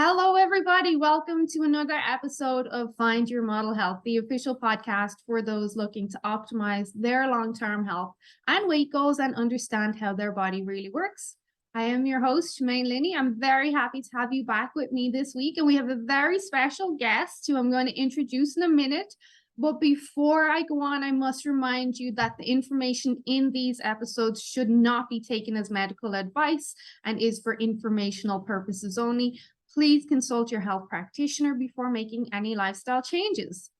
Hello, everybody. Welcome to another episode of Find Your Model Health, the official podcast for those looking to optimize their long-term health and weight goals and understand how their body really works. I am your host, Shemaine Linney. I'm very happy to have you back with me this week, and we have a very special guest who I'm going to introduce in a minute. But before I go on, I must remind you that the information in these episodes should not be taken as medical advice and is for informational purposes only. Please consult your health practitioner before making any lifestyle changes.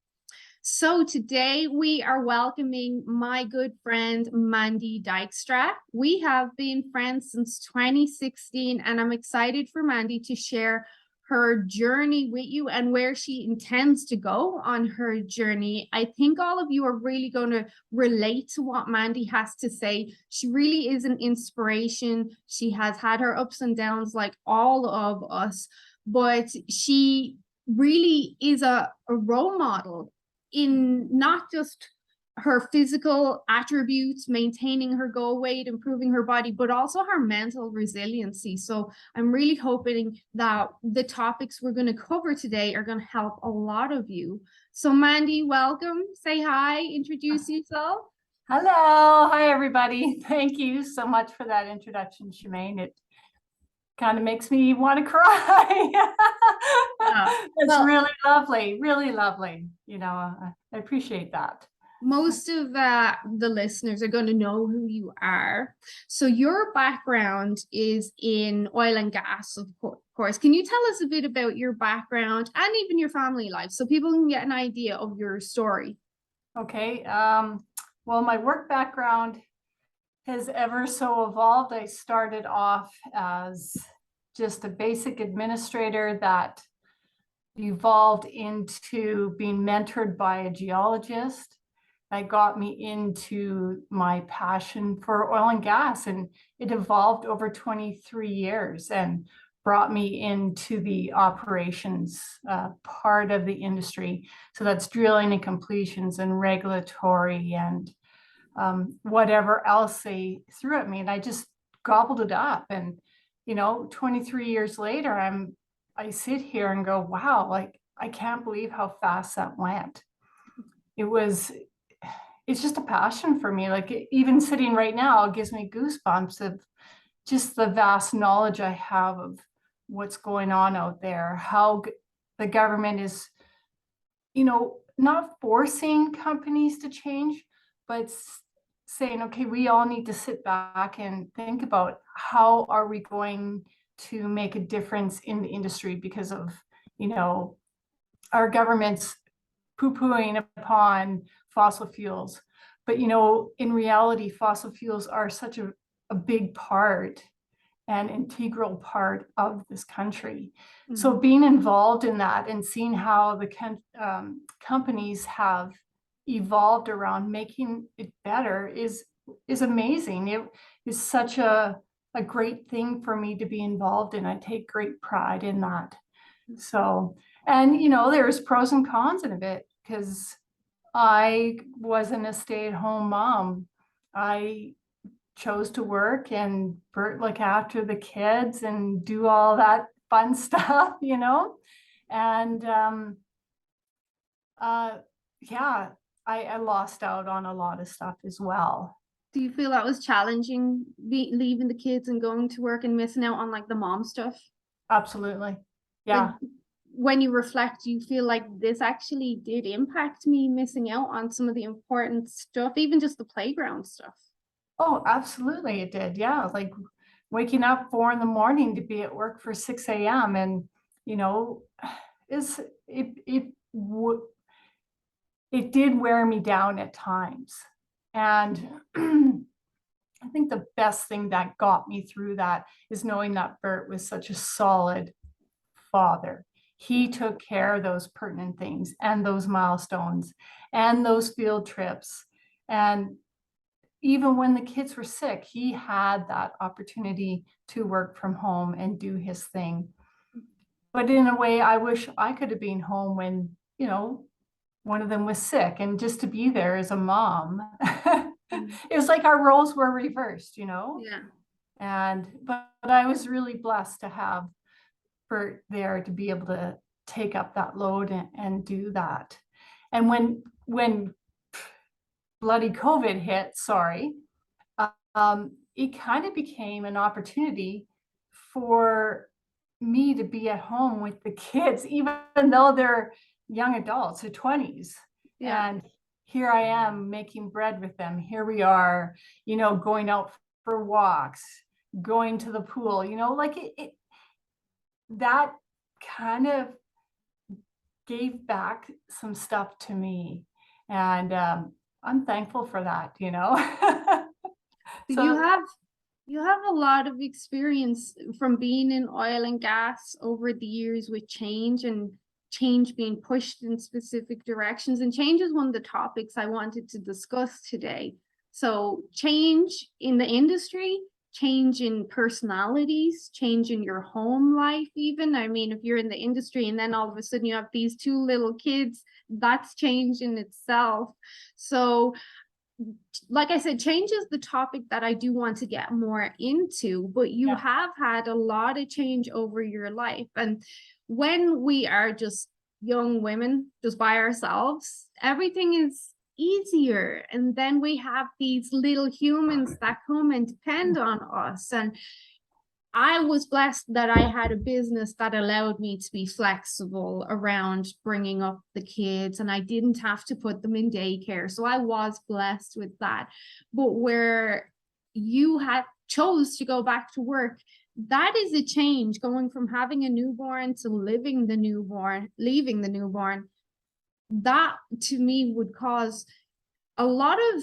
So today we are welcoming my good friend, Mandy Dykstra. We have been friends since 2016, and I'm excited for Mandy to share her journey with you and where she intends to go on her journey. I think all of you are really going to relate to what Mandy has to say. She really is an inspiration. She has had her ups and downs like all of us, but she really is a role model in not just her physical attributes, maintaining her goal weight, improving her body, but also her mental resiliency. So I'm really hoping that the topics we're going to cover today are going to help a lot of you. So Mandy, welcome. Say hi, introduce yourself. Hello. Hi, everybody. Thank you so much for that introduction, Shemaine. It kind of makes me want to cry. It's really lovely, really lovely. I appreciate that. Most of the listeners are going to know who you are. So your background is in oil and gas, of course. Can you tell us a bit about your background and even your family life so people can get an idea of your story? Okay. Well, my work background has ever so evolved. I started off as just a basic administrator that evolved into being mentored by a geologist. That got me into my passion for oil and gas, and it evolved over 23 years and brought me into the operations part of the industry. So that's drilling and completions and regulatory and whatever else they threw at me. And I just gobbled it up. And, 23 years later, I sit here and go, wow, like, I can't believe how fast that went. It's just a passion for me. Like, even sitting right now, it gives me goosebumps of just the vast knowledge I have of what's going on out there, how the government is, not forcing companies to change, but saying, okay, we all need to sit back and think about how are we going to make a difference in the industry because of, our government's poo-pooing upon fossil fuels. But, in reality, fossil fuels are such a big part and integral part of this country. Mm-hmm. So being involved in that and seeing how the companies have evolved around making it better is amazing. It is such a great thing for me to be involved in. I take great pride in that. So, and there's pros and cons of it, because I wasn't a stay-at-home mom. I chose to work and look after the kids and do all that fun stuff, and I lost out on a lot of stuff as well. Do you feel that was challenging, leaving the kids and going to work and missing out on like the mom stuff? Absolutely. Yeah. When you reflect, you feel like this actually did impact me, missing out on some of the important stuff, even just the playground stuff? Oh, absolutely it did. Yeah. Like waking up 4 a.m. to be at work for 6 a.m. and, it did wear me down at times. And I think the best thing that got me through that is knowing that Bert was such a solid father. He took care of those pertinent things and those milestones and those field trips. And even when the kids were sick, he had that opportunity to work from home and do his thing. But in a way, I wish I could have been home when, one of them was sick, and just to be there as a mom. It was like our roles were reversed, Yeah. but I was really blessed to have expert there to be able to take up that load and do that. And when bloody COVID hit, it kind of became an opportunity for me to be at home with the kids, even though they're young adults, they're 20s. Yeah. And here I am making bread with them. Here we are, going out for walks, going to the pool, like that kind of gave back some stuff to me. And I'm thankful for that, So you have a lot of experience from being in oil and gas over the years with change and change being pushed in specific directions. And change is one of the topics I wanted to discuss today. So change in the industry, change in personalities, change in your home life even. I mean, if you're in the industry and then all of a sudden you have these two little kids, that's change in itself. So like I said, change is the topic that I do want to get more into, but you have had a lot of change over your life. And when we are just young women, just by ourselves, everything is easier. And then we have these little humans that come and depend on us. And I was blessed that I had a business that allowed me to be flexible around bringing up the kids, and I didn't have to put them in daycare. So I was blessed with that. But where you had chose to go back to work, that is a change, going from having a newborn to leaving the newborn. That to me would cause a lot of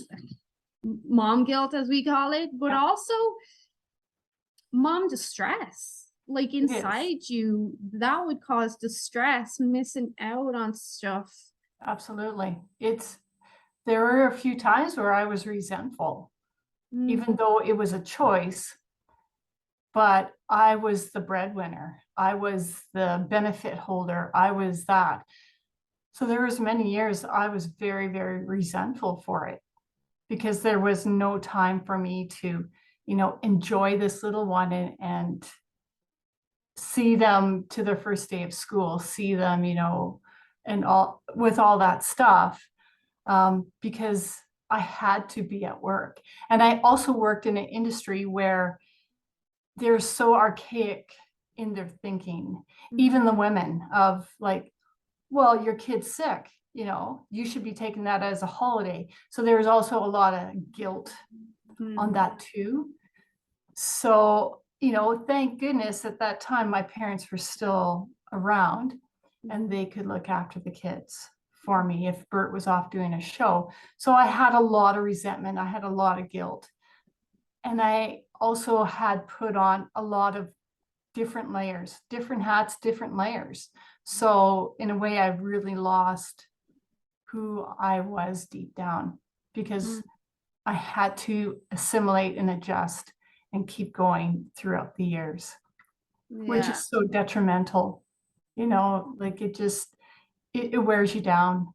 mom guilt, as we call it, but also mom distress. Like inside you, that would cause distress, missing out on stuff. Absolutely. There were a few times where I was resentful, even though it was a choice, but I was the breadwinner. I was the benefit holder. I was that. So there was many years I was very, very resentful for it, because there was no time for me to enjoy this little one and see them to their first day of school, see them, and all with all that stuff, because I had to be at work. And I also worked in an industry where they're so archaic in their thinking, even the women, of like, well, your kid's sick, you should be taking that as a holiday. So there was also a lot of guilt on that too. So, thank goodness at that time, my parents were still around and they could look after the kids for me if Bert was off doing a show. So I had a lot of resentment. I had a lot of guilt. And I also had put on a lot of different layers, different hats, different layers. So in a way, I really lost who I was deep down, because I had to assimilate and adjust and keep going throughout the years, which is so detrimental, like it wears you down.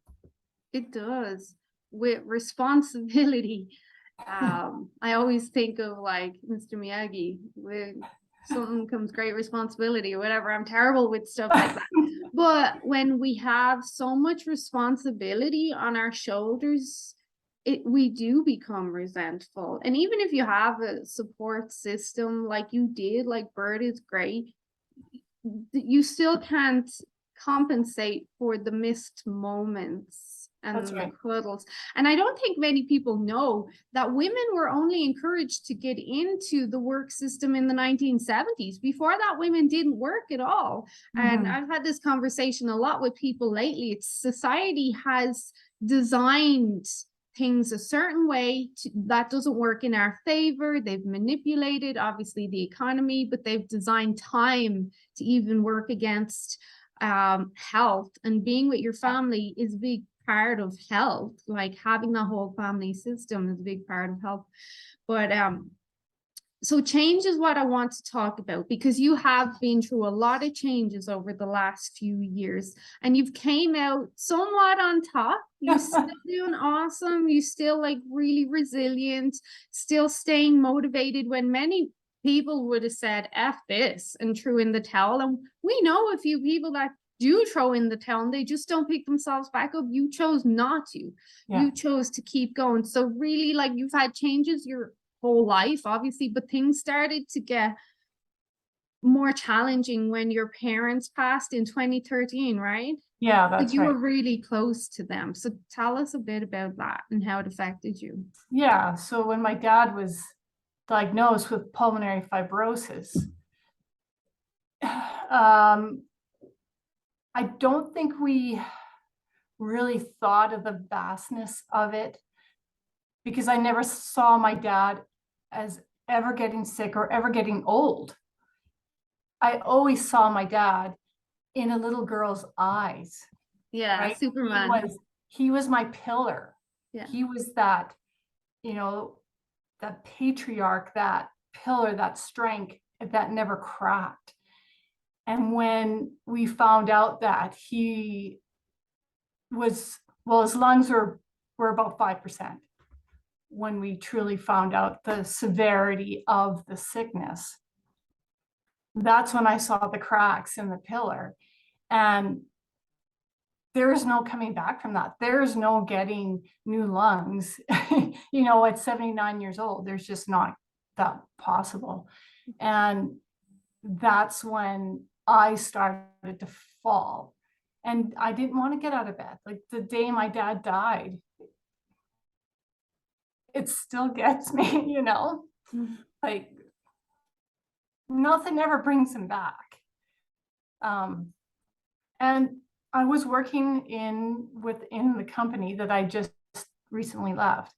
It does. With responsibility. I always think of like Mr. Miyagi, with something comes great responsibility or whatever. I'm terrible with stuff like that. But when we have so much responsibility on our shoulders, we do become resentful. And even if you have a support system like you did, like Bert is great, you still can't compensate for the missed moments and the cuddles. And I don't think many people know that women were only encouraged to get into the work system in the 1970s. Before that, women didn't work at all. And I've had this conversation a lot with people lately. It's society has designed things a certain way that doesn't work in our favor. They've manipulated, obviously, the economy, but they've designed time to even work against health. And being with your family is a big part of health. Like having the whole family system is a big part of health. But so change is what I want to talk about, because you have been through a lot of changes over the last few years and you've came out somewhat on top. You're still doing awesome. You're still like really resilient, still staying motivated when many people would have said F this and threw in the towel. And we know a few people that do throw in the towel and they just don't pick themselves back up. You chose not to. Yeah. You chose to keep going. So really, like, you've had changes your whole life, obviously, but things started to get more challenging when your parents passed in 2013, right? Yeah, Like, that's you were right. really close to them. So tell us a bit about that and how it affected you. Yeah. So when my dad was diagnosed with pulmonary fibrosis, I don't think we really thought of the vastness of it, because I never saw my dad as ever getting sick or ever getting old. I always saw my dad in a little girl's eyes, Yeah, right? Superman. He was my pillar. Yeah. He was that, you know, that patriarch, that pillar, that strength that never cracked. And when we found out that he was, well, his lungs were about 5%. When we truly found out the severity of the sickness, that's when I saw the cracks in the pillar. And there is no coming back from that. There is no getting new lungs, at 79 years old. There's just not that possible. And that's when I started to fall. And I didn't want to get out of bed. Like the day my dad died, it still gets me, like nothing ever brings him back. And I was working within the company that I just recently left,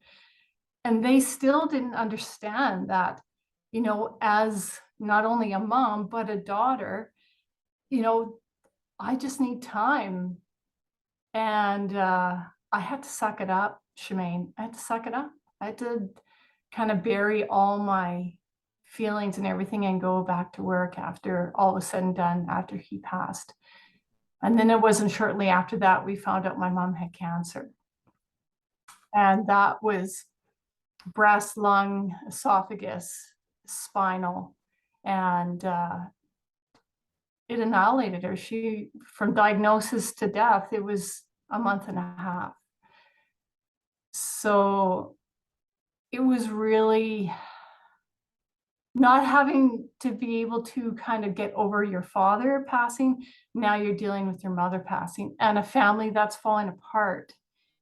and they still didn't understand that, as not only a mom but a daughter, I just need time. And I had to suck it up, Shemaine. I had to suck it up. I had to kind of bury all my feelings and everything and go back to work after all was said and done, after he passed. And then it wasn't shortly after that we found out my mom had cancer. And that was breast, lung, esophagus, spinal, and it annihilated her. From diagnosis to death, it was a month and a half. So it was really not having to be able to kind of get over your father passing. Now you're dealing with your mother passing and a family that's falling apart.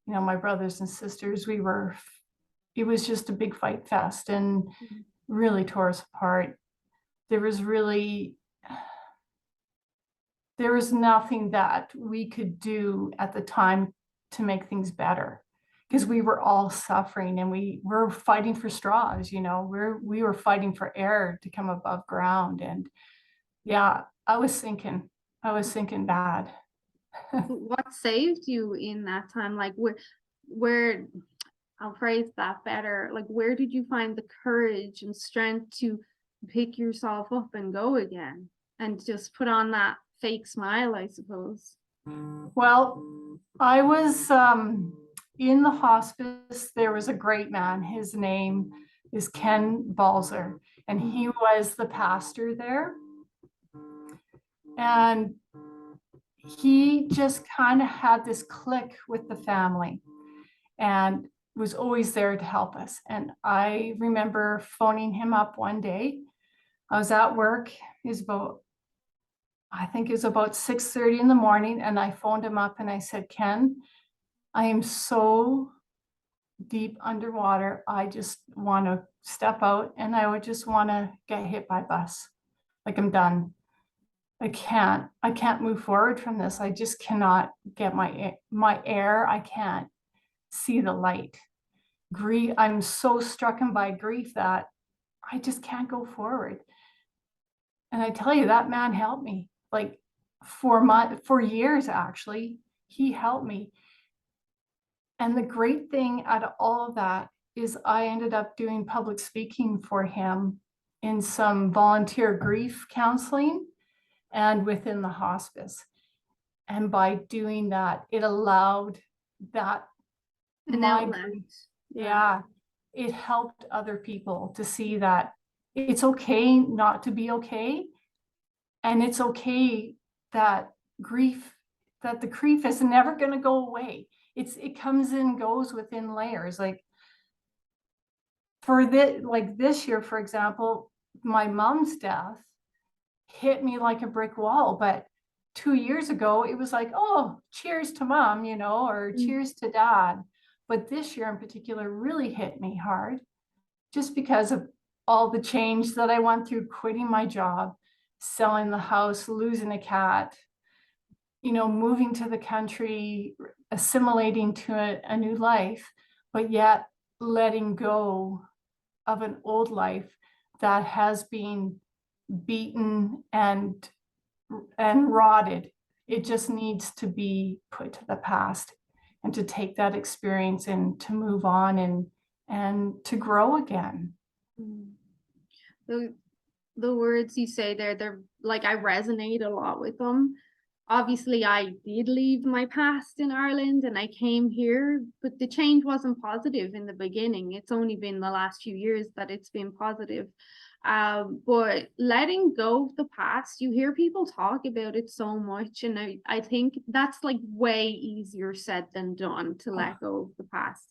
My brothers and sisters, it was just a big fight fest and really tore us apart. There was nothing that we could do at the time to make things better, because we were all suffering and we were fighting for straws. We were fighting for air to come above ground. And yeah, I was sinking bad. What saved you in that time? Like, where I'll phrase that better. Like, where did you find the courage and strength to pick yourself up and go again and just put on that fake smile, I suppose? Well, I was in the hospice. There was a great man. His name is Ken Balzer, and he was the pastor there. And he just kind of had this click with the family and was always there to help us. And I remember phoning him up one day. I was at work. I think it was about 6:30 in the morning, and I phoned him up and I said, Ken, I am so deep underwater. I just want to step out and I would just want to get hit by a bus. Like, I'm done. I can't move forward from this. I just cannot get my air. I can't see the light. Grief. I'm so stricken by grief that I just can't go forward. And I tell you, that man helped me. Like, for years, actually, he helped me. And the great thing out of all of that is I ended up doing public speaking for him in some volunteer grief counseling and within the hospice. And by doing that, it allowed that An outlet. yeah, it helped other people to see that it's okay not to be okay. And it's okay that the grief is never going to go away. It comes and goes within layers. Like this year, for example, my mom's death hit me like a brick wall. But 2 years ago, it was like, oh, cheers to mom, or cheers to dad. But this year in particular really hit me hard just because of all the change that I went through, quitting my job, selling the house, losing a cat, moving to the country, assimilating to a new life, but yet letting go of an old life that has been beaten and rotted. It just needs to be put to the past, and to take that experience and to move on and to grow again. The words you say there, they're like, I resonate a lot with them. Obviously, I did leave my past in Ireland and I came here, but the change wasn't positive in the beginning. It's only been the last few years that it's been positive. But letting go of the past, you hear people talk about it so much, and I think that's like way easier said than done, to let go of the past.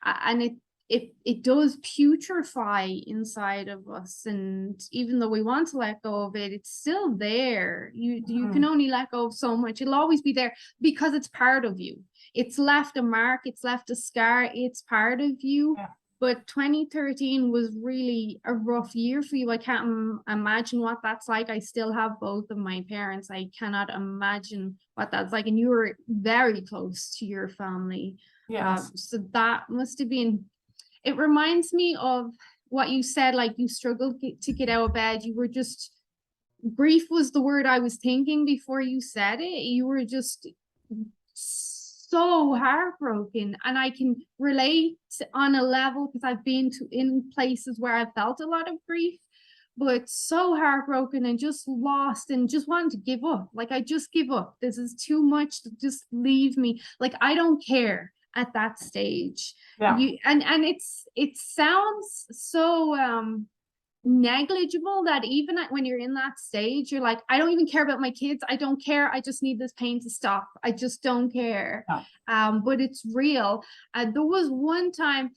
And it does putrefy inside of us, and even though we want to let go of it, it's still there. You can only let go of so much. It'll always be there because it's part of you. It's left a mark, it's left a scar, it's part of you. Yeah. But 2013 was really a rough year for you. I can't imagine what that's like. I still have both of my parents. I cannot imagine what that's like. And you were very close to your family. Yes. So that must have been, it reminds me of what you said, like you struggled to get out of bed. You were just, grief was the word I was thinking before you said it. You were just so heartbroken, and I can relate on a level because I've been in places where I felt a lot of grief, but so heartbroken and just lost and just wanted to give up. Like, I just give up. This is too much. To just leave me. Like, I don't care at that stage. Yeah. And it sounds so negligible that even when you're in that stage, you're like, I don't even care about my kids. I don't care. I just need this pain to stop. I just don't care. Yeah. But it's real. There was one time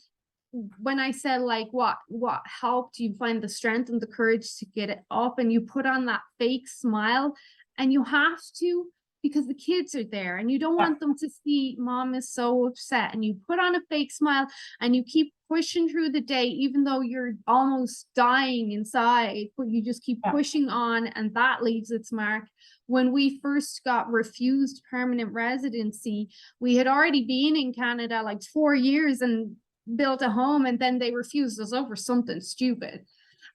when I said, like, what helped you find the strength and the courage to get it up, and you put on that fake smile, and you have to, because the kids are there and you don't want them to see mom is so upset, and you put on a fake smile and you keep pushing through the day even though you're almost dying inside, but you just keep pushing on, and that leaves its mark. When we first got refused permanent residency, we had already been in Canada like 4 years and built a home, and then they refused us over something stupid.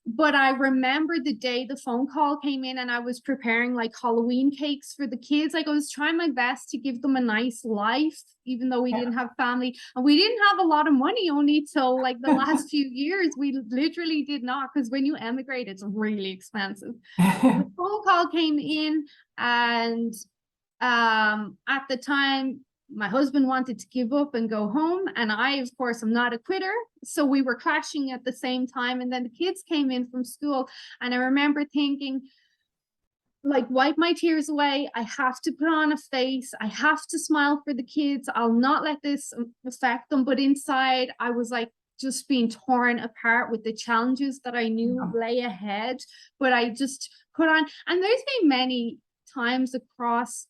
But I remember the day the phone call came in, and I was preparing like Halloween cakes for the kids. Like, I was trying my best to give them a nice life, even though we didn't have family, and we didn't have a lot of money only till like the last few years. We literally did not, because when you emigrate, it's really expensive. The phone call came in, and at the time, my husband wanted to give up and go home, and I, of course, am not a quitter, so we were clashing at the same time. And then the kids came in from school, and I remember thinking, like, wipe my tears away. I have to put on a face. I have to smile for the kids. I'll not let this affect them. But inside, I was like just being torn apart with the challenges that I knew lay ahead. But I just put on, and there's been many times across,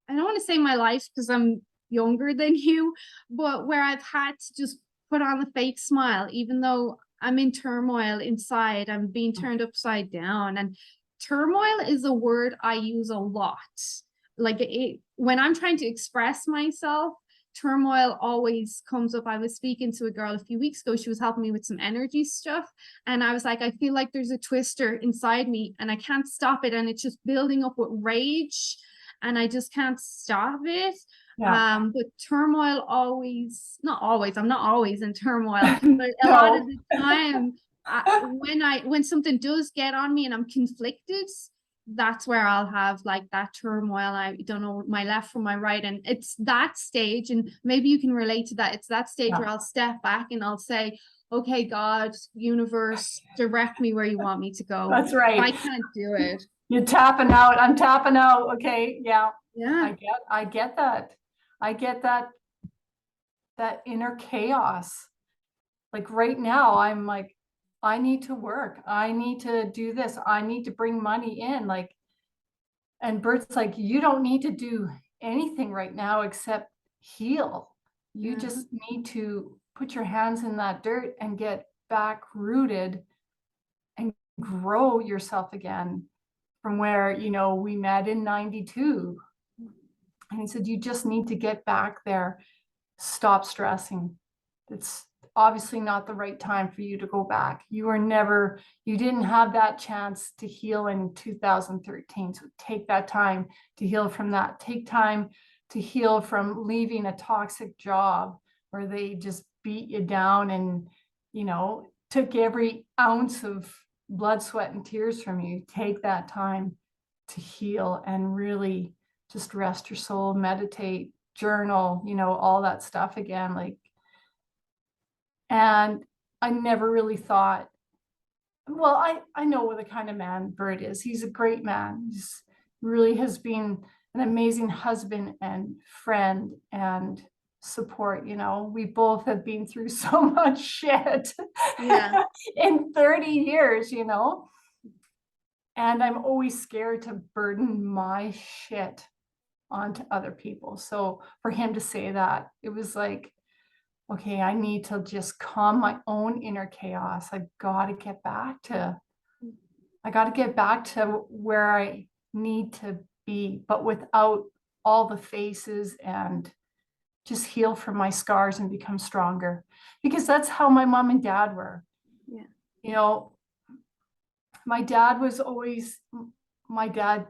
I don't want to say my life because I'm younger than you, but where I've had to just put on the fake smile, even though I'm in turmoil inside, I'm being turned upside down. And turmoil is a word I use a lot. Like, when I'm trying to express myself, turmoil always comes up. I was speaking to a girl a few weeks ago. She was helping me with some energy stuff. And I was like, I feel like there's a twister inside me and I can't stop it. And it's just building up with rage, and I just can't stop it. But turmoil always, not always, I'm not always in turmoil, but a lot of the time, when something does get on me and I'm conflicted, that's where I'll have like that turmoil. I don't know my left from my right, and it's that stage, and maybe you can relate to that. It's that stage where I'll step back and I'll say, okay, God, universe, direct me where you want me to go. That's I right. can't do it. You're tapping out. I'm tapping out. Okay. Yeah. Yeah. I get that. I get that inner chaos. Like right now, I'm like, I need to work. I need to do this. I need to bring money in. Like, and Bert's like, you don't need to do anything right now except heal. You Yeah. just need to put your hands in that dirt and get back rooted and grow yourself again from where, you know, we met in 92. And he said, you just need to get back there. Stop stressing. It's obviously not the right time for you to go back. You didn't have that chance to heal in 2013. So take that time to heal from that. Take time to heal from leaving a toxic job where they just beat you down and, you know, took every ounce of blood, sweat, and tears from you. Take that time to heal and really just rest your soul, meditate, journal, you know, all that stuff again. Like, and I never really thought, well, I know what the kind of man Bert is. He's a great man. He's really has been an amazing husband and friend and support. You know, we both have been through so much shit Yeah. in 30 years, you know, and I'm always scared to burden my shit onto other people. So for him to say that, it was like, okay, I need to just calm my own inner chaos. I got to get back to where I need to be, but without all the faces, and just heal from my scars and become stronger, because that's how my mom and dad were. Yeah. You know, my dad was always, my dad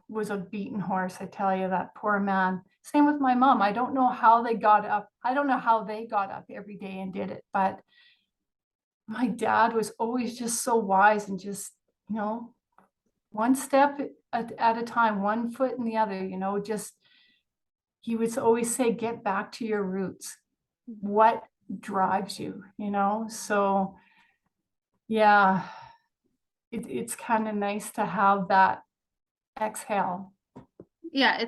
was a beaten horse. I tell you, that poor man. Same with my mom. I don't know how they got up. I don't know how they got up every day and did it, but my dad was always just so wise and just, you know, one step at a time, one foot in the other, you know, just, he would always say, get back to your roots. What drives you, you know? So yeah, it's kind of nice to have that exhale. Yeah,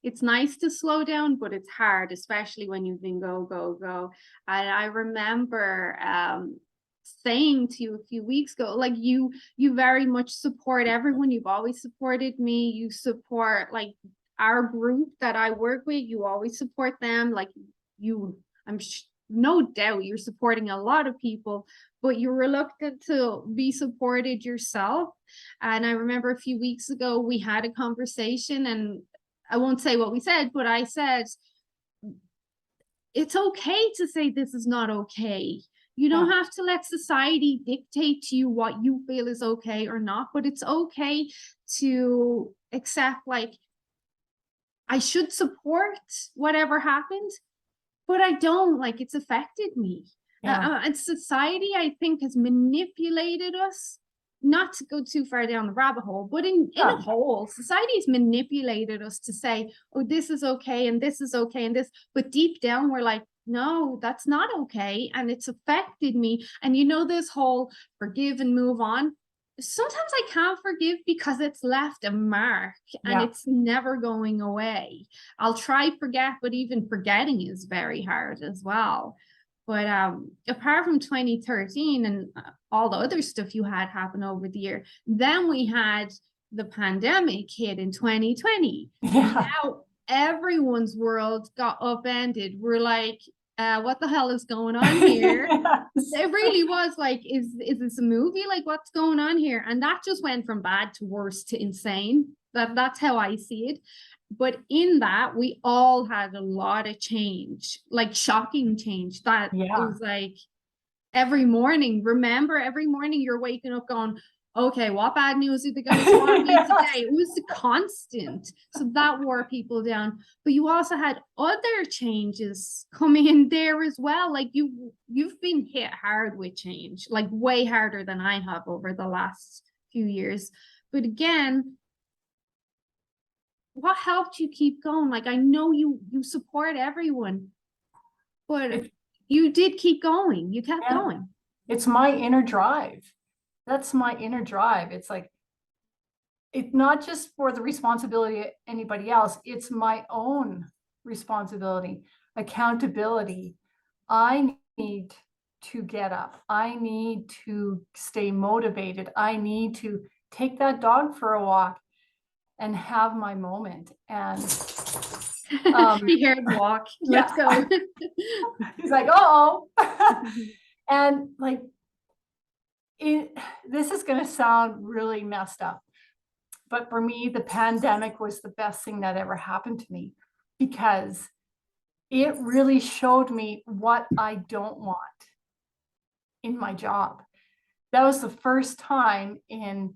it's nice to slow down, but it's hard, especially when you've been go, go, go. And I remember saying to you a few weeks ago, like you very much support everyone. You've always supported me. You support like our group that I work with, you always support them. Like you, no doubt you're supporting a lot of people, but you're reluctant to be supported yourself. And I remember a few weeks ago, we had a conversation, and I won't say what we said, but I said, it's okay to say this is not okay. You don't have to let society dictate to you what you feel is okay or not, but it's okay to accept, like, I should support whatever happened, but I don't, like, it's affected me. And society, I think, has manipulated us, not to go too far down the rabbit hole, but in a whole, society's manipulated us to say, oh, this is okay and this is okay and this, but deep down we're like, no, that's not okay, and it's affected me. And you know, this whole forgive and move on, sometimes I can't forgive because it's left a mark and it's never going away. I'll try forget, but even forgetting is very hard as well. But apart from 2013 and all the other stuff you had happen over the year, then we had the pandemic hit in 2020. Now everyone's world got upended. We're like, what the hell is going on here? It really was like, is this a movie? Like, what's going on here? And that just went from bad to worse to insane. That's how I see it. But in that, we all had a lot of change, like shocking change. That it was like every morning. Remember, every morning you're waking up going, okay, what bad news are they going to throw at me today? It was constant. So that wore people down. But you also had other changes coming in there as well. Like you've been hit hard with change, like way harder than I have over the last few years. But again, what helped you keep going? Like, I know you support everyone, but you did keep going. You kept going. It's my inner drive. That's my inner drive. It's like, it's not just for the responsibility of anybody else. It's my own responsibility, accountability. I need to get up. I need to stay motivated. I need to take that dog for a walk and have my moment. And He heard walk. Let's go. he's like, oh, and like, this is going to sound really messed up, but for me, the pandemic was the best thing that ever happened to me, because it really showed me what I don't want in my job. That was the first time in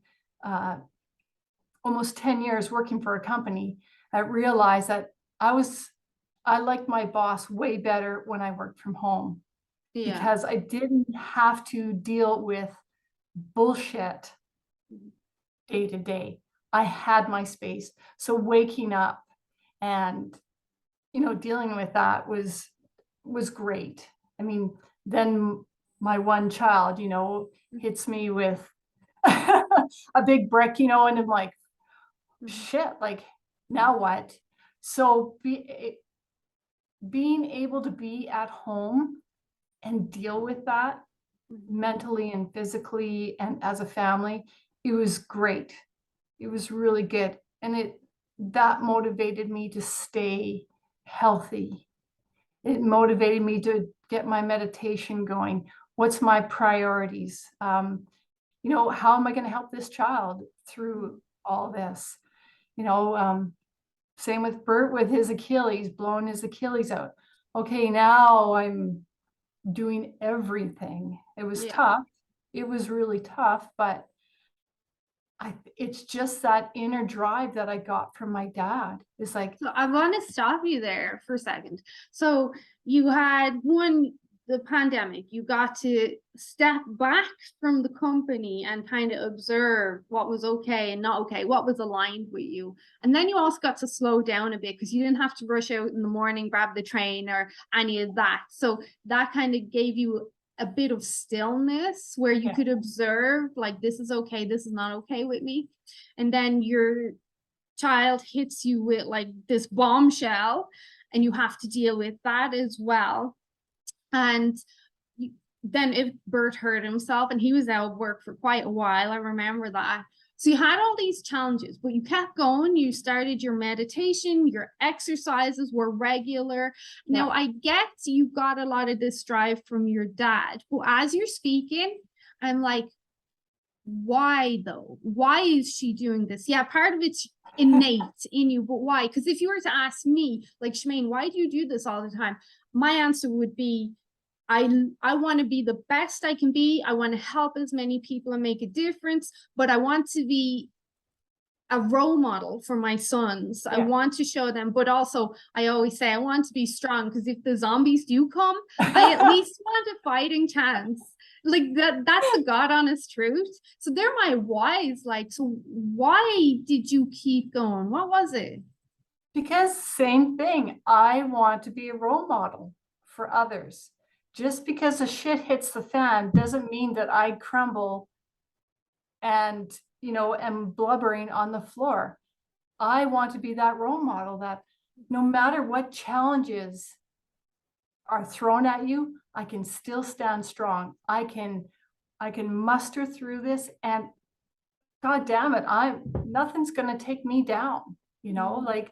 almost 10 years working for a company I realized that I liked my boss way better when I worked from home, because I didn't have to deal with bullshit day to day. I had my space. So waking up and, dealing with that was great. I mean, then my one child, hits me with a big brick, and I'm like, shit, like, now what? So being able to be at home and deal with that mentally and physically and as a family, it was great. It was really good. And that motivated me to stay healthy. It motivated me to get my meditation going. What's my priorities? How am I going to help this child through all this? Same with Bert with his Achilles, blowing his Achilles out. Okay, now I'm doing everything. It was tough. It was really tough, but it's just that inner drive that I got from my dad. It's like, so I want to stop you there for a second. So you had the pandemic, you got to step back from the company and kind of observe what was okay and not okay, what was aligned with you. And then you also got to slow down a bit because you didn't have to rush out in the morning, grab the train or any of that. So that kind of gave you a bit of stillness where you could observe, like, this is okay, this is not okay with me. And then your child hits you with like this bombshell and you have to deal with that as well. And then if Bert hurt himself and he was out of work for quite a while, I remember that. So you had all these challenges, but you kept going. You started your meditation, your exercises were regular. Now, I get you got a lot of this drive from your dad, but as you're speaking, I'm like, why though? Why is she doing this? Yeah, part of it's innate in you, but why? Because if you were to ask me, like, Shemaine, why do you do this all the time? My answer would be, I want to be the best I can be. I want to help as many people and make a difference, but I want to be a role model for my sons. I want to show them, but also I always say I want to be strong, because if the zombies do come, I at least want a fighting chance. Like that's the God honest truth. So they're my whys. Like, so why did you keep going? What was it? Because same thing, I want to be a role model for others. Just because the shit hits the fan doesn't mean that I crumble and, am blubbering on the floor. I want to be that role model that no matter what challenges are thrown at you, I can still stand strong. I can muster through this, and God damn it, nothing's going to take me down. Like,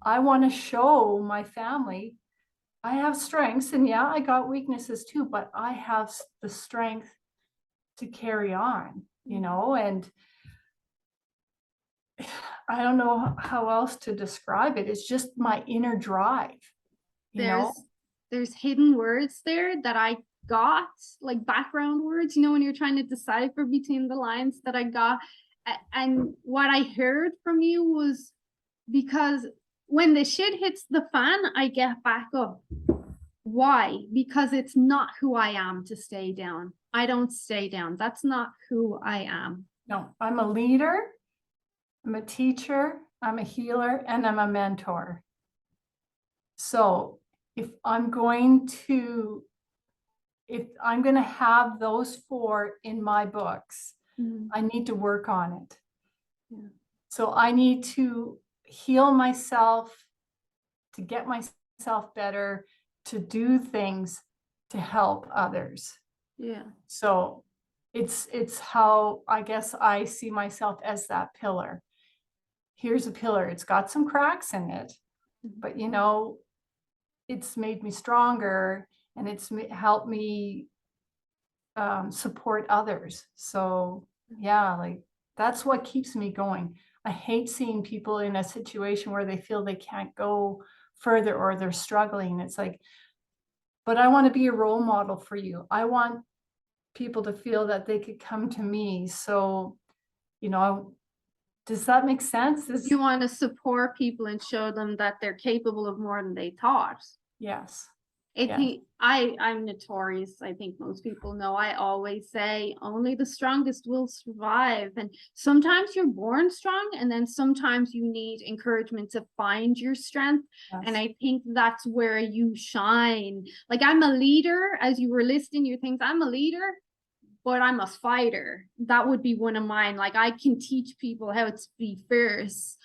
I want to show my family I have strengths, and I got weaknesses too, but I have the strength to carry on, and I don't know how else to describe it. It's just my inner drive, There's hidden words there that I got, like background words, when you're trying to decipher between the lines that I got. And what I heard from you was, because when the shit hits the fan, I get back up. Why? Because it's not who I am to stay down. I don't stay down. That's not who I am. No, I'm a leader, I'm a teacher, I'm a healer, and I'm a mentor. So if I'm going to if I'm going to have those 4 in my books, Mhm. I need to work on it. Yeah. So I need to heal myself, to get myself better, to do things to help others. Yeah. So it's how I guess I see myself as that pillar. Here's a pillar. It's got some cracks in it, Mhm. but it's made me stronger, and it's helped me support others. So yeah, like that's what keeps me going. I hate seeing people in a situation where they feel they can't go further or they're struggling. It's like, but I want to be a role model for you. I want people to feel that they could come to me. So, does that make sense? You want to support people and show them that they're capable of more than they thought. Yes. I Yes. think I'm notorious. I think most people know. I always say only the strongest will survive. And sometimes you're born strong, and then sometimes you need encouragement to find your strength. And Yes. I think that's where you shine. Like I'm a leader, as you were listing your things, I'm a leader, but I'm a fighter. That would be one of mine. Like I can teach people how to be fierce.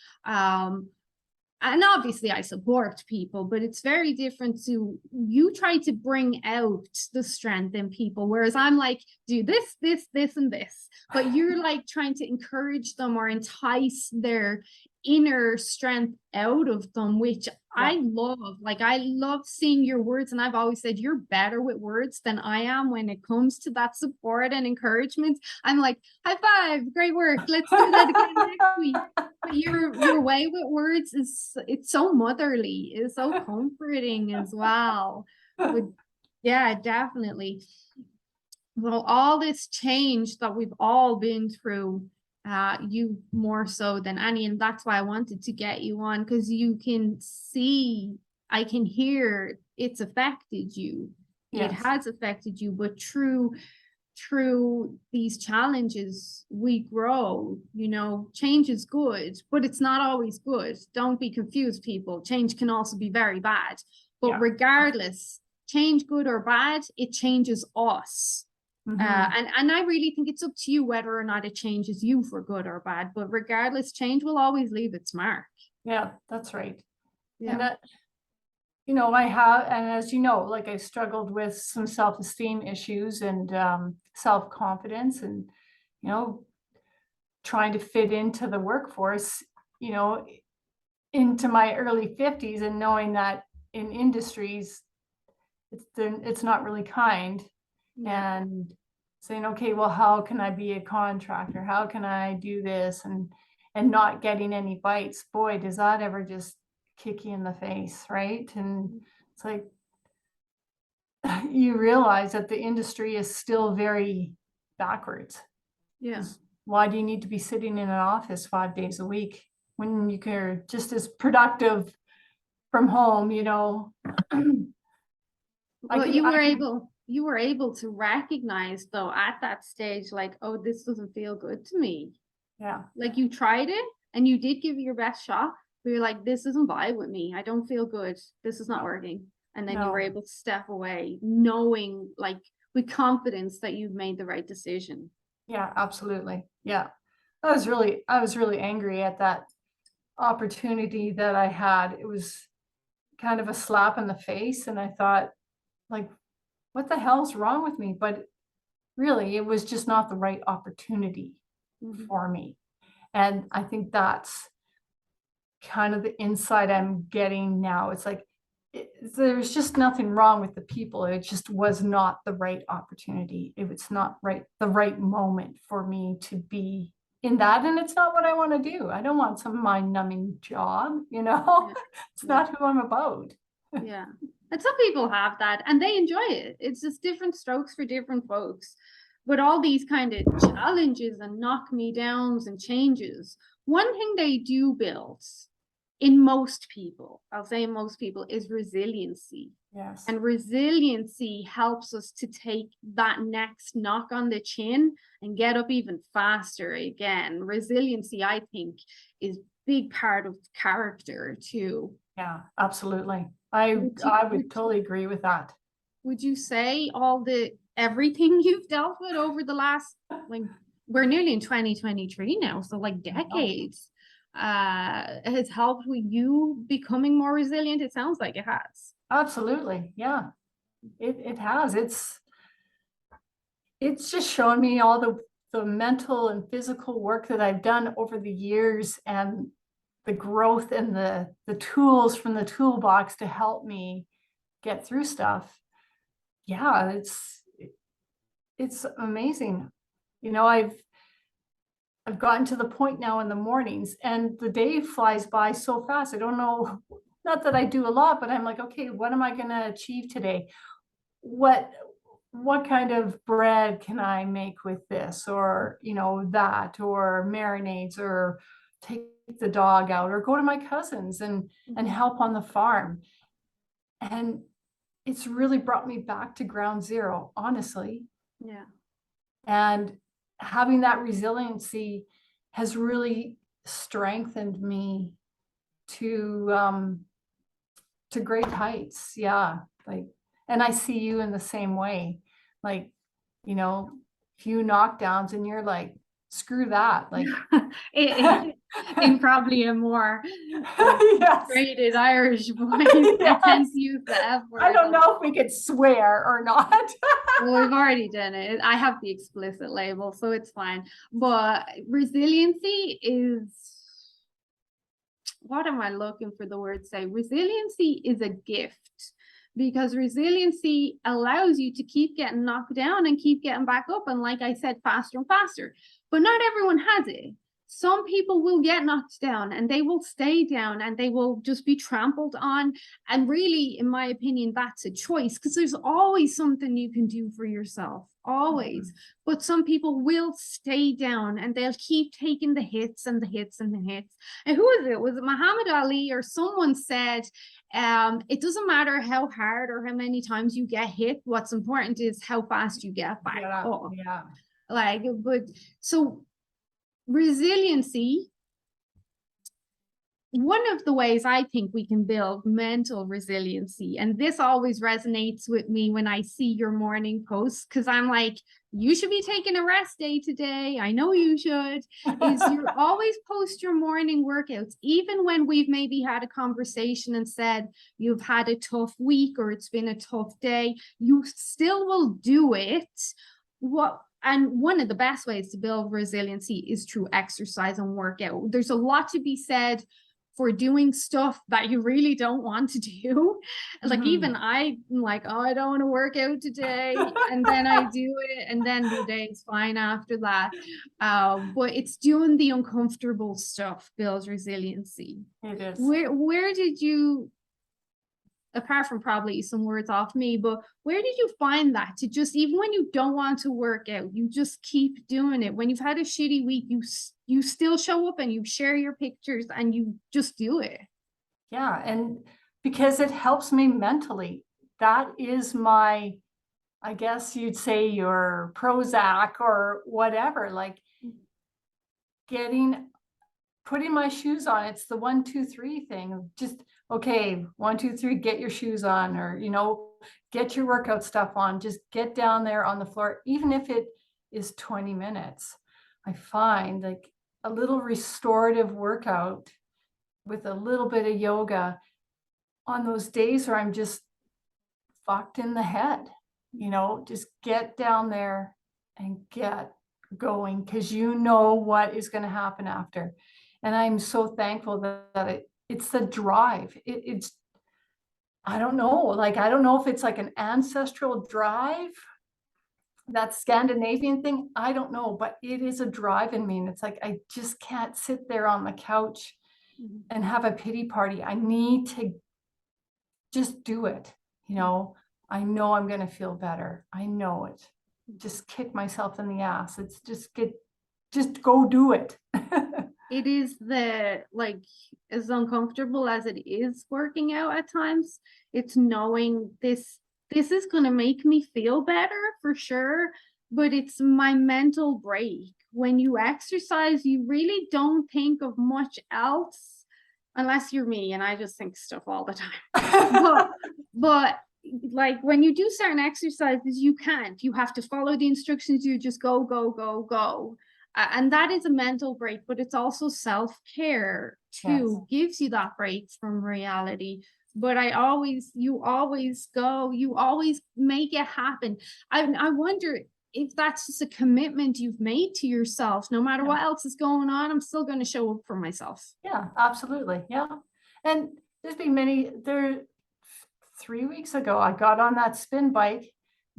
And obviously I support people, but it's very different to you try to bring out the strength in people, whereas I'm like, do this, this, and this, but you're like trying to encourage them or entice their inner strength out of them, which I love. Like I love seeing your words, and I've always said you're better with words than I am when it comes to that support and encouragement. I'm like, high five, great work, let's do that again next week. But your way with words it's so motherly, it's so comforting as well. But yeah, definitely. Well, all this change that we've all been through, you more so than any, and that's why I wanted to get you on, because you can see, I can hear it's affected you. It Yes. has affected you, but through these challenges we grow. Change is good, but it's not always good. Don't be confused, people. Change can also be very bad, but Yeah. regardless, change good or bad, it changes us. And I really think it's up to you whether or not it changes you for good or bad, but regardless, change will always leave its mark. Yeah, that's right. And Yeah. I have, and as you know, like I struggled with some self-esteem issues and self-confidence, and trying to fit into the workforce, you know, into my early 50s, and knowing that in industries it's not really kind, Yeah. and saying, okay, well, how can I be a contractor? How can I do this? And not getting any bites. Boy, does that ever just kick you in the face, right? And it's like you realize that the industry is still very backwards. Yeah. Why do you need to be sitting in an office 5 days a week when you can just as productive from home, Well, you were able to recognize though at that stage, like, oh, this doesn't feel good to me. Yeah. Like you tried it and you did give it your best shot, but you're like, this doesn't vibe with me. I don't feel good. This is not working. And then you were No. able to step away, knowing like with confidence that you've made the right decision. Yeah, absolutely. Yeah. I was really angry at that opportunity that I had. It was kind of a slap in the face, and I thought, like, what the hell's wrong with me? But really, it was just not the right opportunity Mhm. for me. And I think that's kind of the insight I'm getting now. It's like there's just nothing wrong with the people. It just was not the right opportunity. It was not the right moment for me to be in that. And it's not what I want to do. I don't want some mind-numbing job, Yeah. It's Yeah. not who I'm about. Yeah. And some people have that and they enjoy it. It's just different strokes for different folks. But all these kind of challenges and knock me downs and changes, one thing they do build in most people, I'll say most people, is resiliency. Yes. And resiliency helps us to take that next knock on the chin and get up even faster again. Resiliency, I think, is big part of character too. Yeah, absolutely. I Would you, I would would totally agree with that. would you say everything you've dealt with over the last, like, we're nearly in 2023 now, so like decades, has helped with you becoming more resilient? It sounds like it has. Absolutely. Yeah, it has. It's just shown me all the mental and physical work that I've done over the years, and the growth and the tools from the toolbox to help me get through stuff. Yeah, it's amazing. You know, I've gotten to the point now in the mornings, and the day flies by so fast. I don't know, not that I do a lot, but I'm like, okay, what am I going to achieve today? What kind of bread can I make with this, or that, or marinades, or take the dog out, or go to my cousins and help on the farm. And it's really brought me back to ground zero, honestly. Yeah. And having that resiliency has really strengthened me to great heights. Yeah. Like, and I see you in the same way. Like, few knockdowns and you're like, screw that. Like in probably a more yes. graded Irish voice. Yes. I tend to use the F word. I don't know if we could swear or not. Well, we've already done it. I have the explicit label, so it's fine. But resiliency is, what am I looking for the word to say? Resiliency is a gift, because resiliency allows you to keep getting knocked down and keep getting back up. And like I said, faster and faster. But not everyone has it. Some people will get knocked down and they will stay down and they will just be trampled on. And really, in my opinion, that's a choice, because there's always something you can do for yourself, always. But some people will stay down and they'll keep taking the hits and the hits and the hits. And who is it? Was it Muhammad Ali or someone said, it doesn't matter how hard or how many times you get hit. What's important is how fast you get back up. Yeah. Like, but so resiliency, one of the ways I think we can build mental resiliency, and this always resonates with me when I see your morning posts, because I'm like, you should be taking a rest day today. I know you should. Is you always post your morning workouts, even when we've maybe had a conversation and said you've had a tough week or it's been a tough day, you still will do it. And one of the best ways to build resiliency is through exercise and workout. There's a lot to be said for doing stuff that you really don't want to do. Like even I'm like, oh, I don't want to work out today. And then I do it, and then the day's fine after that. But it's doing the uncomfortable stuff builds resiliency. It is. Where did you, apart from probably some words off me, but where did you find that to just, even when you don't want to work out, you just keep doing it? When you've had a shitty week, you still show up and you share your pictures and you just do it. Yeah. And because it helps me mentally. That is my, I guess you'd say, your Prozac or whatever, like putting my shoes on. It's the 1, 2, 3 thing. Just, okay, 1, 2, 3, get your shoes on, or, get your workout stuff on. Just get down there on the floor, even if it is 20 minutes. I find like a little restorative workout with a little bit of yoga on those days where I'm just fucked in the head, just get down there and get going, because you know what is going to happen after. And I'm so thankful that it's the drive. It's, I don't know, I don't know if it's like an ancestral drive, that Scandinavian thing. I don't know, but it is a drive in me. And it's like, I just can't sit there on the couch and have a pity party. I need to just do it. I know I'm going to feel better. I know it. Just kick myself in the ass. It's just go do it. It is as uncomfortable as it is working out at times, it's knowing this is going to make me feel better for sure, but it's my mental break. When you exercise, you really don't think of much else, unless you're me and I just think stuff all the time. but like when you do certain exercises, you have to follow the instructions. You just go, go, go, go. And that is a mental break, but it's also self-care too, gives you that break from reality. But you always go, you always make it happen. I wonder if that's just a commitment you've made to yourself. No matter what else is going on, I'm still going to show up for myself. Yeah, absolutely. Yeah. And there's been many, 3 weeks ago, I got on that spin bike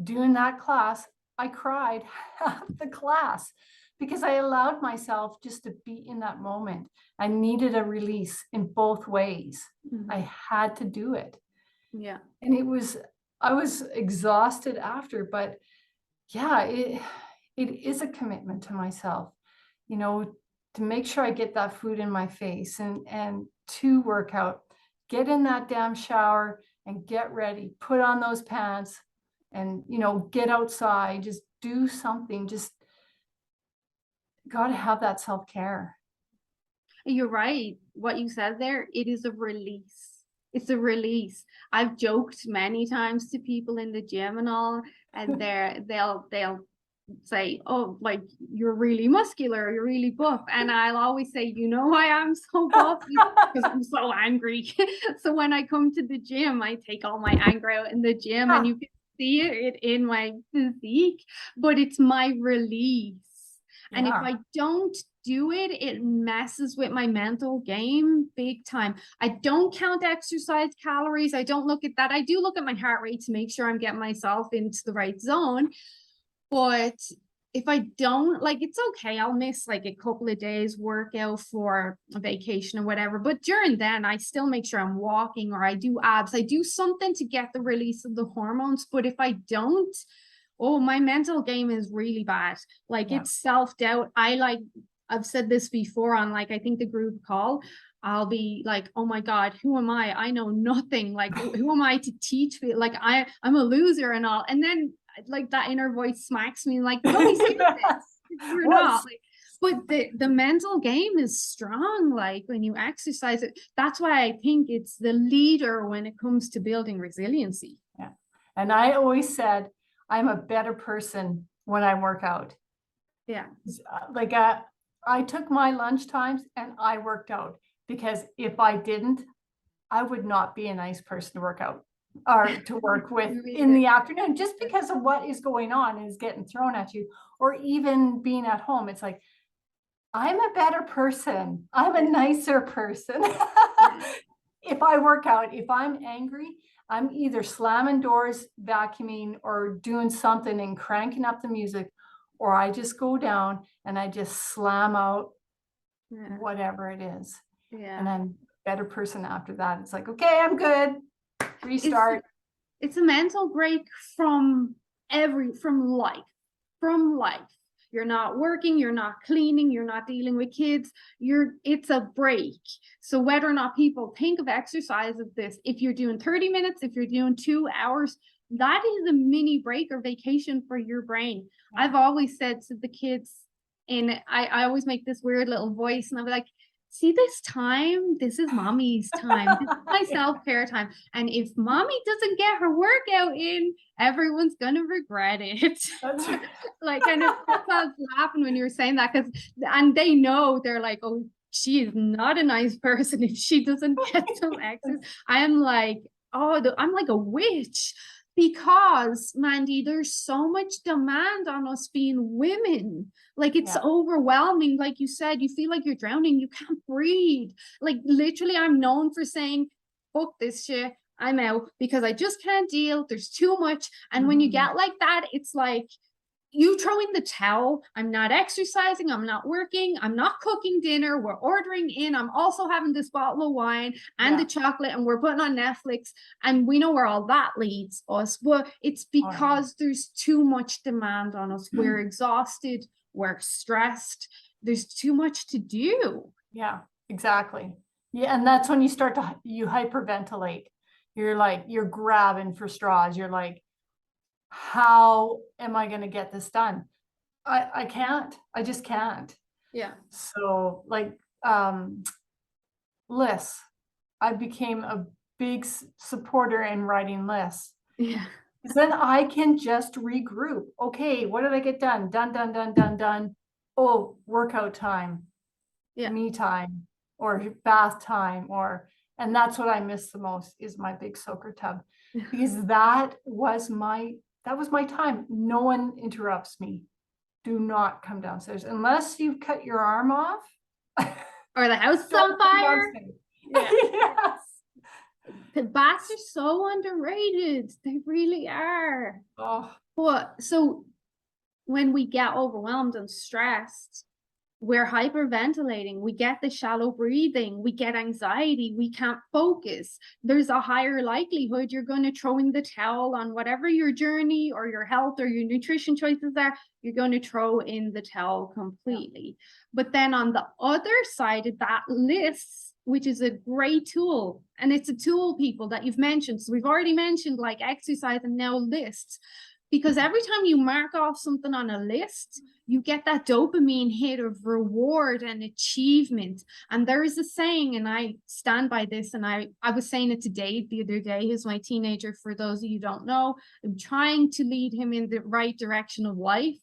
doing that class. I cried half the class because I allowed myself just to be in that moment. I needed a release in both ways. I had to do it. Yeah. And I was exhausted after, but yeah, it is a commitment to myself, to make sure I get that food in my face and to work out, get in that damn shower and get ready, put on those pants and, get outside, just do something, just got to have that self-care. You're right. What you said there, it is a release. It's a release. I've joked many times to people in the gym and all, and they'll say, "Oh, like you're really muscular, you're really buff," and I'll always say, "You know why I'm so buff? Because I'm so angry." So when I come to the gym, I take all my anger out in the gym, and you can see it in my physique. But it's my release, and if I don't do it, it messes with my mental game big time. I don't count exercise calories. I don't look at that. I do look at my heart rate to make sure I'm getting myself into the right zone. But if I don't, like, it's okay. I'll miss like a couple of days workout for a vacation or whatever. But during then, I still make sure I'm walking or I do abs. I do something to get the release of the hormones. But if I don't, oh, my mental game is really bad. Like it's self-doubt. I've said this before on like, I think the group call, I'll be like, oh my God, who am I? I know nothing. Like, who am I to teach me? Like, I'm a loser and all. And then like that inner voice smacks me like, no, you're not. Like, but the mental game is strong. Like when you exercise it, that's why I think it's the leader when it comes to building resiliency. Yeah. And I always said, I'm a better person when I work out. Yeah. Like I took my lunch times and I worked out, because if I didn't, I would not be a nice person to work out or to work with in the afternoon, just because of what is going on and is getting thrown at you, or even being at home. It's like, I'm a better person. I'm a nicer person. If I work out, if I'm angry, I'm either slamming doors, vacuuming, or doing something and cranking up the music, or I just go down and I just slam out whatever it is. Yeah. And I'm a better person after that. It's like, okay, I'm good. Restart. It's a mental break from life. You're not working, you're not cleaning, you're not dealing with kids. It's a break. So whether or not people think of exercise of this, if you're doing 30 minutes, if you're doing 2 hours, that is a mini break or vacation for your brain. Yeah. I've always said to the kids, and I always make this weird little voice, and I'll be like, see this time, this is mommy's time. This is my self-care time. And if mommy doesn't get her workout in, everyone's gonna regret it. Like, and I was laughing when you were saying that, and they know, they're like, oh, she is not a nice person if she doesn't get some exercise. I am like, oh, I'm like a witch. Because Mandy, there's so much demand on us being women. Like it's overwhelming. Like you said, you feel like you're drowning. You can't breathe. Like literally, I'm known for saying, fuck this shit. I'm out because I just can't deal. There's too much. And when you get like that, it's like, you throw in the towel. I'm not exercising. I'm not working. I'm not cooking dinner. We're ordering in. I'm also having this bottle of wine and the chocolate, and we're putting on Netflix. And we know where all that leads us. But it's because there's too much demand on us. We're exhausted. We're stressed. There's too much to do. Yeah, exactly. Yeah, and that's when you hyperventilate. You're grabbing for straws. You're like, how am I going to get this done? I can't. I just can't. Yeah. So like lists. I became a big supporter in writing lists. Yeah. Because then I can just regroup. Okay, what did I get done? Done. Oh, workout time, Yeah. me time, or bath time, and that's what I miss the most is my big soaker tub. Because that was my time. No one interrupts me. Do not come downstairs unless you've cut your arm off. Or the house is on Don't come fire. downstairs. Yeah. Yes. The baths are so underrated. They really are. Oh, But so when we get overwhelmed and stressed, we're hyperventilating, we get the shallow breathing, we get anxiety, we can't focus. There's a higher likelihood you're going to throw in the towel on whatever your journey or your health or your nutrition choices are. You're going to throw in the towel completely. But then on the other side of that, lists, which is a great tool, and it's a tool, people, that you've mentioned. So we've already mentioned like exercise and now lists, because every time you mark off something on a list, you get that dopamine hit of reward and achievement. And there is a saying, and I stand by this, and I was saying it to Dave the other day, who's my teenager, for those of you who don't know. I'm trying to lead him in the right direction of life.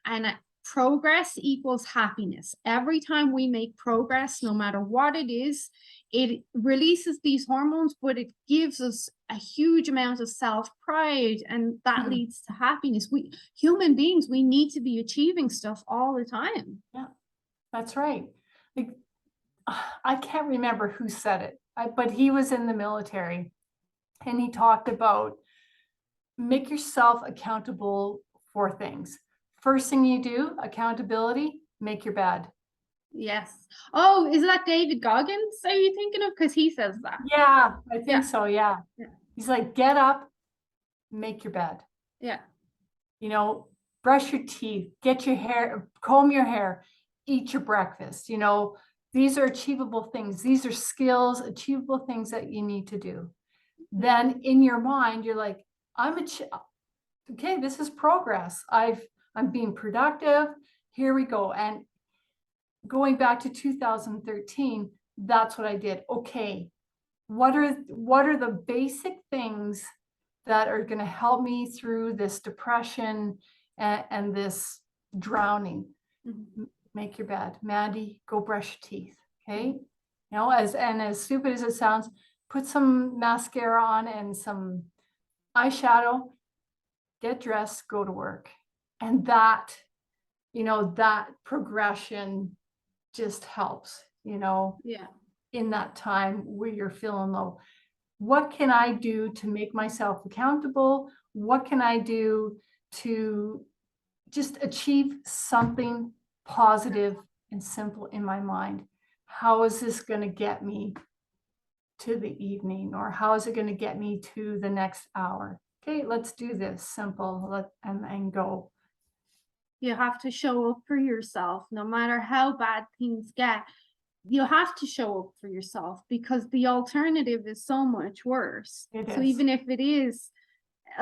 And progress equals happiness. Every time we make progress, no matter what it is, it releases these hormones, but it gives us a huge amount of self-pride, and that leads to happiness. We human beings, we need to be achieving stuff all the time. yeah, that's right. Like, I can't remember who said it, but he was in the military, and he talked about make yourself accountable for things. First thing you do, accountability, make your bed. Yes. Oh, is that David Goggins? Are you thinking of? Because he says that. Yeah, I think Yeah. so. Yeah. Yeah. He's like, get up, make your bed. Yeah. You know, brush your teeth, get your hair, comb your hair, eat your breakfast. You know, these are achievable things. These are skills, achievable things that you need to do. Then in your mind, you're like, okay, this is progress. I'm being productive. Here we go. And going back to 2013, that's what I did. Okay, what are the basic things that are going to help me through this depression and this drowning? Mhm. Make your bed. Mandy, go brush your teeth. Okay. You know, as stupid as it sounds, put some mascara on and some eyeshadow, get dressed, go to work. And that, that progression just helps, Yeah. in that time where you're feeling low. What can I do to make myself accountable? What can I do to just achieve something positive and simple in my mind? How is this going to get me to the evening, or how is it going to get me to the next hour? Okay, let's do this simple and go. You have to show up for yourself, no matter how bad things get. You have to show up for yourself, because the alternative is so much worse. It So is. even if it is,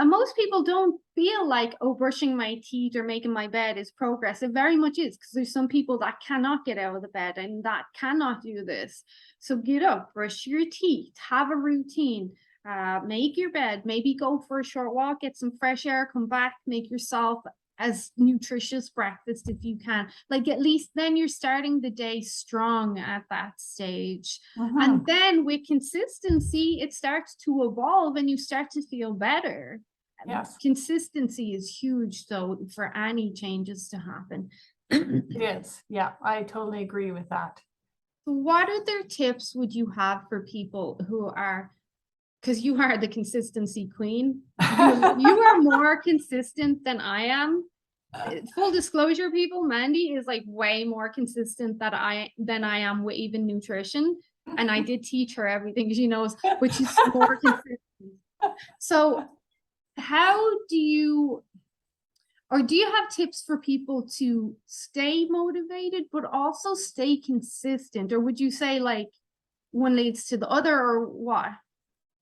most people don't feel like, oh, brushing my teeth or making my bed is progress. It very much is, because there's some people that cannot get out of the bed and that cannot do this. So get up, brush your teeth, have a routine, make your bed, maybe go for a short walk, get some fresh air, come back, make yourself as nutritious breakfast if you can. Like, at least then you're starting the day strong at that stage. And then with consistency, it starts to evolve and you start to feel better. Yes, Consistency is huge, though, for any changes to happen. it is. Yeah, I totally agree with that. What other tips would you have for people who are, because you are the consistency queen, you are more consistent than I am. Full disclosure, people, Mandy is like way more consistent than I am with even nutrition. And I did teach her everything she knows, but she's more consistent. So how do you, or do you have tips for people to stay motivated, but also stay consistent? Or would you say like one leads to the other, or what?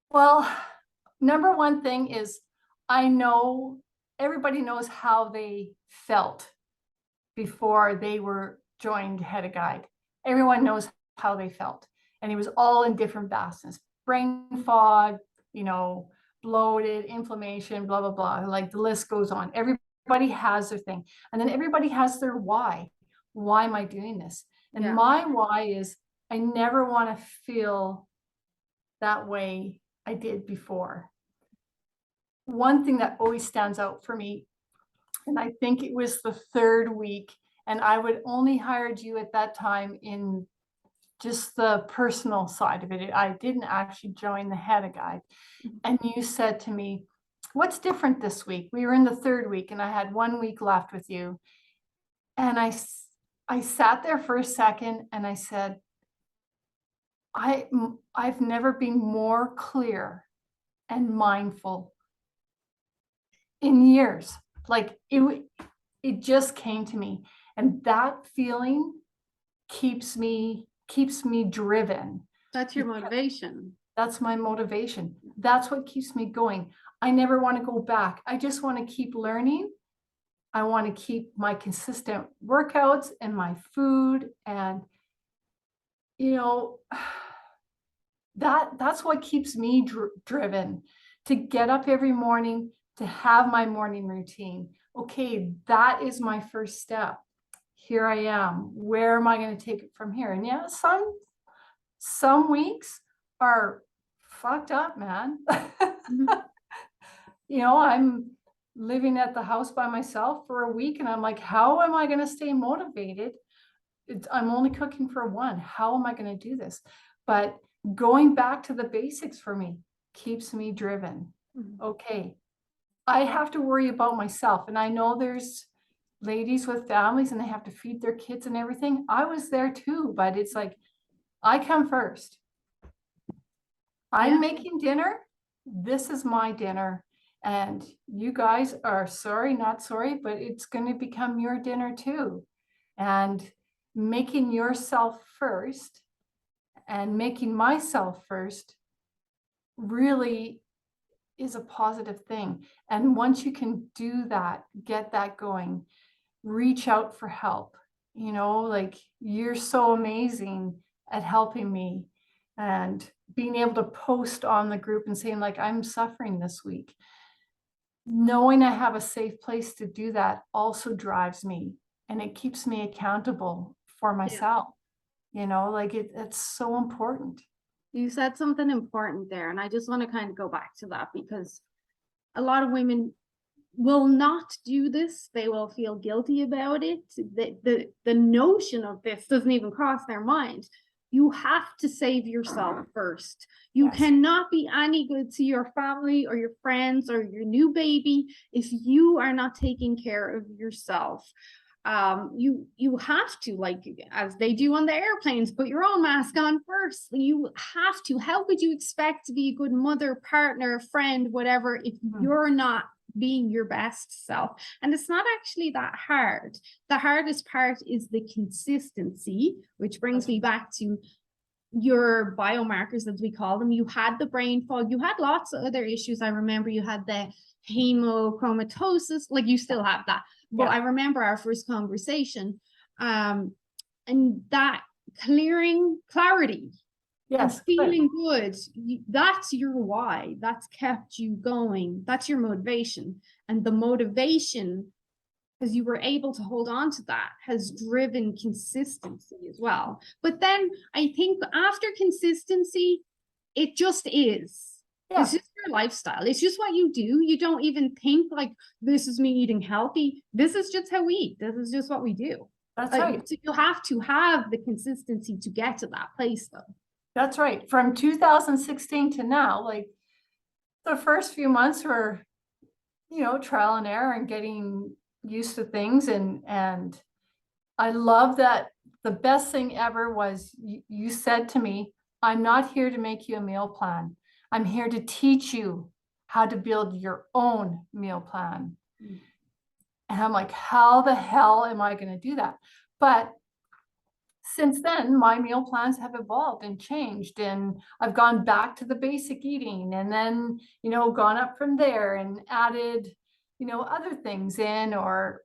Well, number one thing is, I know everybody knows how they felt before they were joined Head of Guide. Everyone knows how they felt. And it was all in different baskets: brain fog, bloated, inflammation, blah, blah, blah. Like the list goes on. Everybody has their thing. And then everybody has their why. Why am I doing this? And Yeah. my why is I never want to feel that way I did before. One thing that always stands out for me, and I think it was the third week, and I would only hired you at that time in just the personal side of it. I didn't actually join the HEDA guide. And you said to me, what's different this week? We were in the third week and I had 1 week left with you. And I sat there for a second and I said, I've never been more clear and mindful in years. Like it just came to me. And that feeling keeps me driven. That's your motivation. That's my motivation. That's what keeps me going. I never want to go back. I just want to keep learning. I want to keep my consistent workouts and my food. And, you know, that's what keeps me driven, to get up every morning, to have my morning routine. Okay, that is my first step. Here I am. Where am I going to take it from here? And yeah, some weeks are fucked up, man. You know, I'm living at the house by myself for a week and I'm like, how am I going to stay motivated? I'm only cooking for one. How am I going to do this? But going back to the basics for me keeps me driven. Okay, I have to worry about myself. And I know there's ladies with families and they have to feed their kids and everything. I was there too, but it's like, I come first. I'm making dinner. This is my dinner. And you guys are sorry, not sorry, but it's going to become your dinner too. And making yourself first and making myself first really is a positive thing. And once you can do that, get that going, reach out for help. You know, like you're so amazing at helping me and being able to post on the group and saying like, I'm suffering this week. Knowing I have a safe place to do that also drives me and it keeps me accountable for myself. You know, like it's so important. You said something important there, and I just want to kind of go back to that because a lot of women will not do this. They will feel guilty about it. The notion of this doesn't even cross their mind. You have to save yourself first. You cannot be any good to your family or your friends or your new baby if you are not taking care of yourself. You have to, like as they do on the airplanes, put your own mask on first. You have to. How could you expect to be a good mother, partner, friend, whatever, if you're not being your best self? And it's not actually that hard. The hardest part is the consistency, which brings me back to your biomarkers, as we call them. You had the brain fog, you had lots of other issues. I remember you had the hemochromatosis, like you still have that. But I remember our first conversation, and that clarity, yes, feeling good, that's your why. That's kept you going. That's your motivation. And the motivation, because you were able to hold on to that, has driven consistency as well. But then I think after consistency, it just is. It's just your lifestyle. It's just what you do. You don't even think like, this is me eating healthy. This is just how we eat. This is just what we do. That's right. So you have to have the consistency to get to that place though. That's right. From 2016 to now, like the first few months were, you know, trial and error and getting used to things. And I love that. The best thing ever was you said to me, I'm not here to make you a meal plan. I'm here to teach you how to build your own meal plan. And I'm like, how the hell am I going to do that? But since then, my meal plans have evolved and changed, and I've gone back to the basic eating and then, you know, gone up from there and added, you know, other things in, or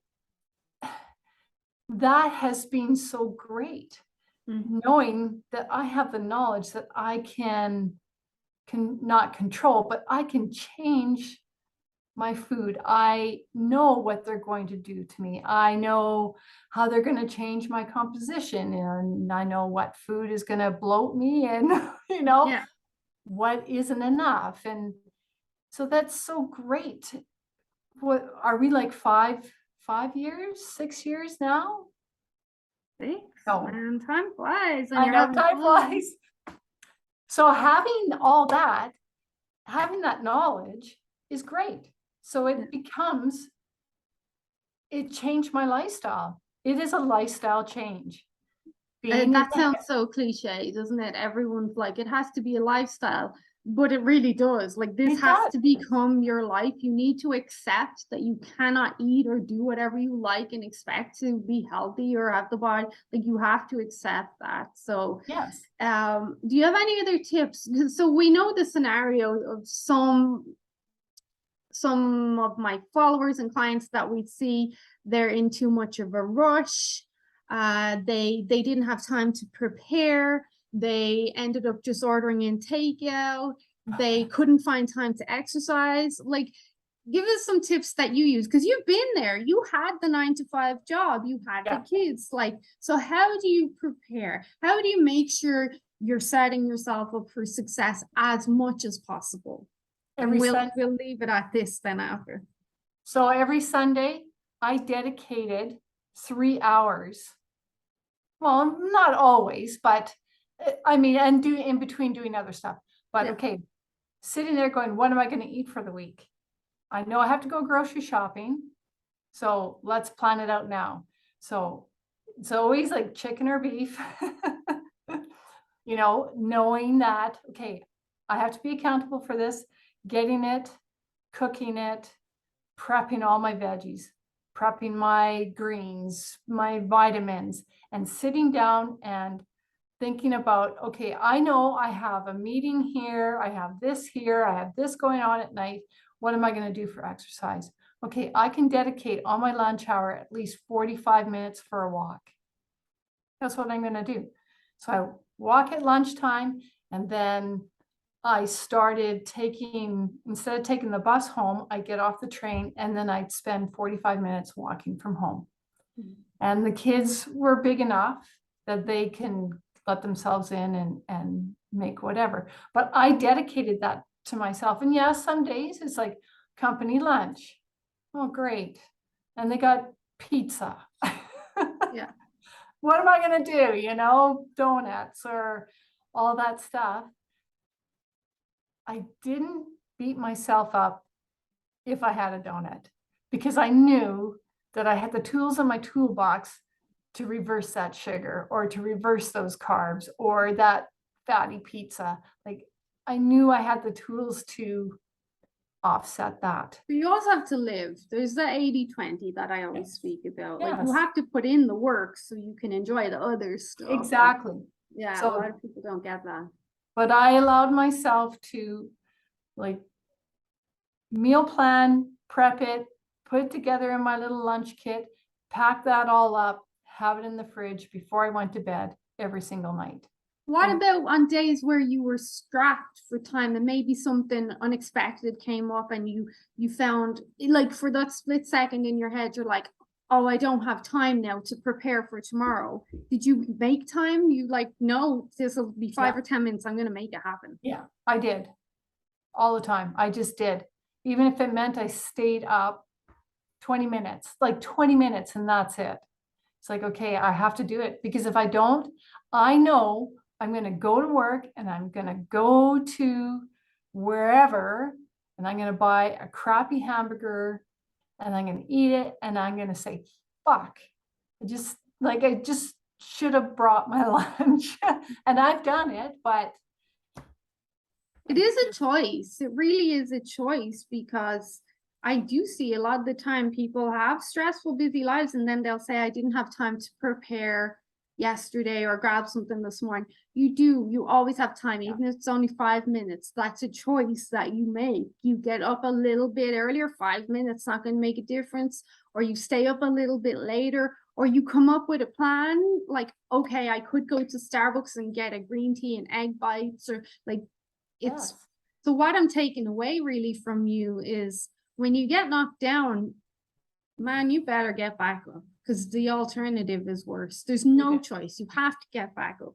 that has been so great. Knowing that I have the knowledge that I can can not control, but I can change my food. I know what they're going to do to me. I know how they're going to change my composition, and I know what food is going to bloat me and, Yeah. what isn't enough. And so that's so great. What are we like 5 years, 6 years now? Thanks, No, man. Time flies and I you're know having time fun. flies. So having all that, having that knowledge is great. So Yeah. it changed my lifestyle. It is a lifestyle change. That sounds so cliche, doesn't it? Everyone's like, it has to be a lifestyle, but it really does. Like, this It has does. to become your life. You need to accept that you cannot eat or do whatever you like and expect to be healthy or have the body. Like, you have to accept that. So, Yes. do you have any other tips? So we know the scenario of some of my followers and clients that we see, they're in too much of a rush. They didn't have time to prepare. They ended up just ordering in takeout. They couldn't find time to exercise. Like, give us some tips that you use, because you've been there. You had the 9 to 5 job, you had the kids. Like, so how do you prepare? How do you make sure you're setting yourself up for success as much as possible? And we'll leave it at this then after. So every Sunday, I dedicated 3 hours. Well, not always, but I mean, and do in between doing other stuff. But okay, sitting there going, what am I going to eat for the week? I know I have to go grocery shopping. So let's plan it out now. So it's always like chicken or beef, knowing that, okay, I have to be accountable for this, getting it, cooking it, prepping all my veggies, prepping my greens, my vitamins, and sitting down and thinking about, okay, I know I have a meeting here, I have this here, I have this going on at night. What am I going to do for exercise? Okay, I can dedicate on my lunch hour at least 45 minutes for a walk. That's what I'm going to do. So I walk at lunchtime, and then I started instead of taking the bus home, I get off the train, and then I'd spend 45 minutes walking from home. And the kids were big enough that they can let themselves in and make whatever. But I dedicated that to myself. And yeah, some days it's like company lunch. Oh, great. And they got pizza. Yeah. What am I going to do? Donuts or all that stuff. I didn't beat myself up if I had a donut, because I knew that I had the tools in my toolbox to reverse that sugar or to reverse those carbs or that fatty pizza. Like, I knew I had the tools to offset that. But you also have to live. There's the 80-20 that I always speak about. Like, you Yes. have to put in the work so you can enjoy the other stuff. Exactly. Yeah, a So, lot of people don't get that. but I allowed myself to, like, meal plan, prep it, put it together in my little lunch kit, pack that all up, have it in the fridge before I went to bed every single night. What about on days where you were strapped for time and maybe something unexpected came up and you found, like, for that split second in your head, you're like, oh, I don't have time now to prepare for tomorrow. Did you make time? You like, no, this will be 5 or 10 minutes. I'm going to make it happen. Yeah, I did all the time. I just did. Even if it meant I stayed up 20 minutes, like 20 minutes, and that's it. It's like, okay, I have to do it, because if I don't, I know I'm going to go to work and I'm going to go to wherever and I'm going to buy a crappy hamburger and I'm going to eat it and I'm going to say, fuck, I just should have brought my lunch. And I've done it, but it is a choice. It really is a choice, because I do see a lot of the time people have stressful, busy lives, and then they'll say, I didn't have time to prepare yesterday or grab something this morning. You always have time, even if it's only 5 minutes. That's a choice that you make. You get up a little bit earlier, 5 minutes, not going to make a difference, or you stay up a little bit later, or you come up with a plan, like, okay, I could go to Starbucks and get a green tea and egg bites, or like, it's So what I'm taking away really from you is when you get knocked down, man, you better get back up because the alternative is worse. There's no choice. You have to get back up.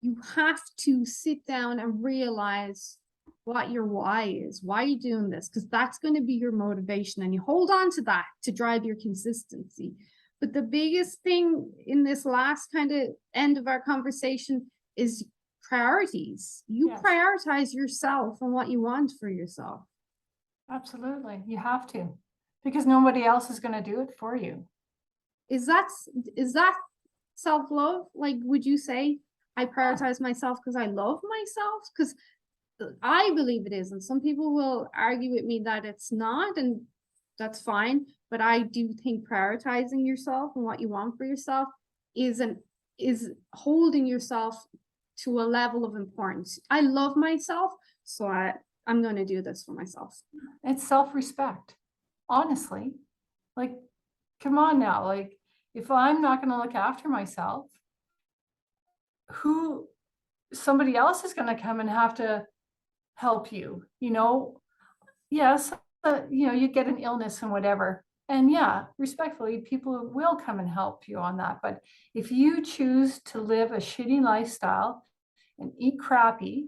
You have to sit down and realize what your why is. Why are you doing this? Because that's going to be your motivation, and you hold on to that to drive your consistency. But the biggest thing in this last kind of end of our conversation is priorities. You prioritize yourself and what you want for yourself. Absolutely. You have to, because nobody else is going to do it for you. Is that self-love? Like, would you say I prioritize myself because I love myself? Because I believe it is, and some people will argue with me that it's not, and that's fine. But I do think prioritizing yourself and what you want for yourself is holding yourself to a level of importance. I love myself, so I'm going to do this for myself. It's self-respect, honestly. Like, come on now. Like, if I'm not going to look after myself, somebody else is going to come and have to help you, you know? Yes, you know, you get an illness and whatever. And yeah, respectfully, people will come and help you on that. But if you choose to live a shitty lifestyle and eat crappy,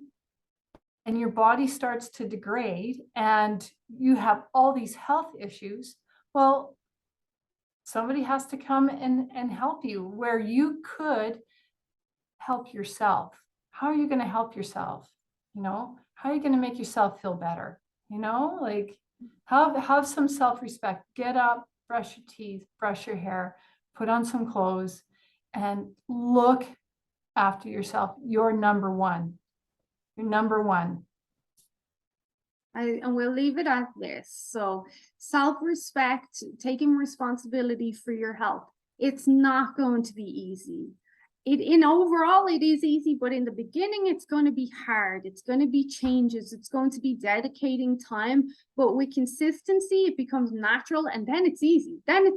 and your body starts to degrade and you have all these health issues, well, somebody has to come and help you where you could help yourself. How are you going to help yourself? You know, how are you going to make yourself feel better? You know, like have some self-respect. Get up, brush your teeth, brush your hair, put on some clothes, and look after yourself. You're number one. You're number one. And we'll leave it at this. So self-respect, taking responsibility for your health. It's not going to be easy. Overall, it is easy, but in the beginning, it's going to be hard. It's going to be changes. It's going to be dedicating time, but with consistency, it becomes natural, and then it's easy. Then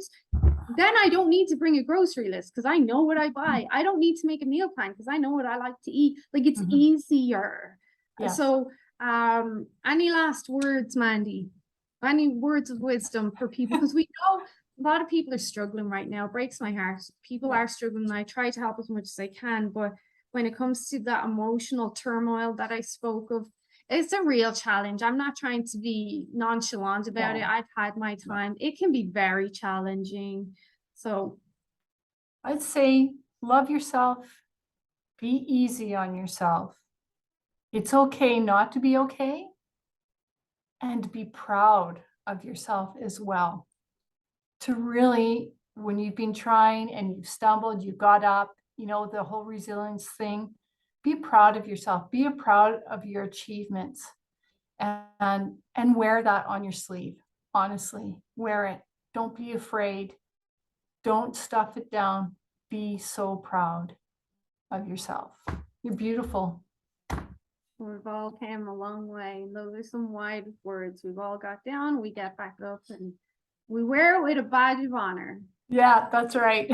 I don't need to bring a grocery list because I know what I buy. I don't need to make a meal plan because I know what I like to eat. Like, it's easier. Yes. So any last words, Mandy? Any words of wisdom for people? Because we know a lot of people are struggling right now. It breaks my heart. People are struggling. I try to help as much as I can, but when it comes to that emotional turmoil that I spoke of, it's a real challenge. I'm not trying to be nonchalant about it. I've had my time. It can be very challenging. So I'd say love yourself. Be easy on yourself. It's okay not to be okay, and be proud of yourself as well. To really, when you've been trying and you've stumbled, you got up, you know, the whole resilience thing, be proud of yourself, be proud of your achievements, and wear that on your sleeve. Honestly, wear it. Don't be afraid. Don't stuff it down. Be so proud of yourself. You're beautiful. We've all came a long way. Those are some wise words. We've all got down, we get back up, and we wear it with a badge of honor. Yeah, that's right.